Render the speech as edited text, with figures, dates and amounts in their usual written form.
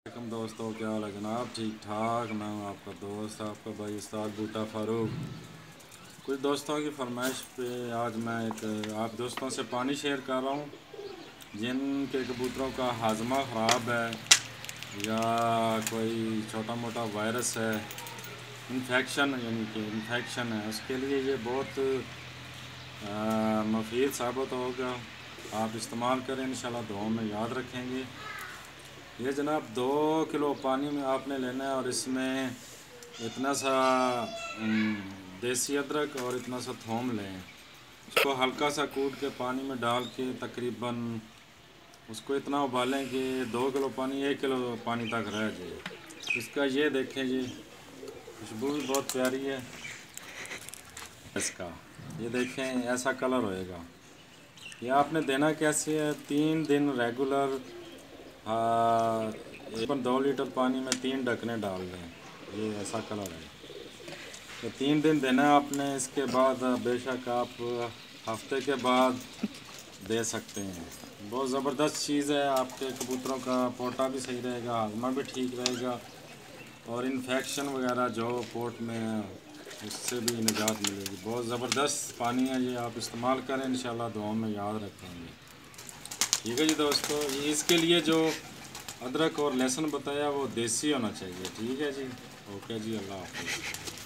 वालेकुम दोस्तों, क्या हाल है जनाब? ठीक ठाक। मैं हूं आपका दोस्त, आपका भाई उस्ताद बूटा फारूक। कुछ दोस्तों की फरमाइश पे आज मैं एक आप दोस्तों से पानी शेयर कर रहा हूं जिनके कबूतरों का हाजमा ख़राब है या कोई छोटा मोटा वायरस है, इन्फेक्शन यानी कि इन्फेक्शन है, उसके लिए ये बहुत मुफीद साबित होगा। आप इस्तेमाल करें, इंशाल्लाह दुआ में याद रखेंगे। ये जनाब 2 किलो पानी में आपने लेना है और इसमें इतना सा देसी अदरक और इतना सा थोम लें। उसको हल्का सा कूट के पानी में डाल के तकरीबन उसको इतना उबालें कि 2 किलो पानी 1 किलो पानी तक रह जाए। इसका ये देखें जी, खुशबू भी बहुत प्यारी है इसका। ये देखें ऐसा कलर होएगा। ये आपने देना कैसे है? 3 दिन रेगुलर 2 लीटर पानी में 3 ढकने डाल दें। ये ऐसा कलर है। तो 3 दिन देना है आपने। इसके बाद बेशक आप हफ्ते के बाद दे सकते हैं। बहुत ज़बरदस्त चीज़ है। आपके कबूतरों का पोटा भी सही रहेगा, हाजमा भी ठीक रहेगा और इन्फेक्शन वगैरह जो पोट में है उससे भी निजात मिलेगी। बहुत ज़बरदस्त पानी है ये, आप इस्तेमाल करें, इंशाल्लाह दुआ में याद रखेंगे। ठीक है जी दोस्तों, ये इसके लिए जो अदरक और लहसुन बताया वो देसी होना चाहिए। ठीक है जी, ओके जी, अल्लाह हाफ़िज़।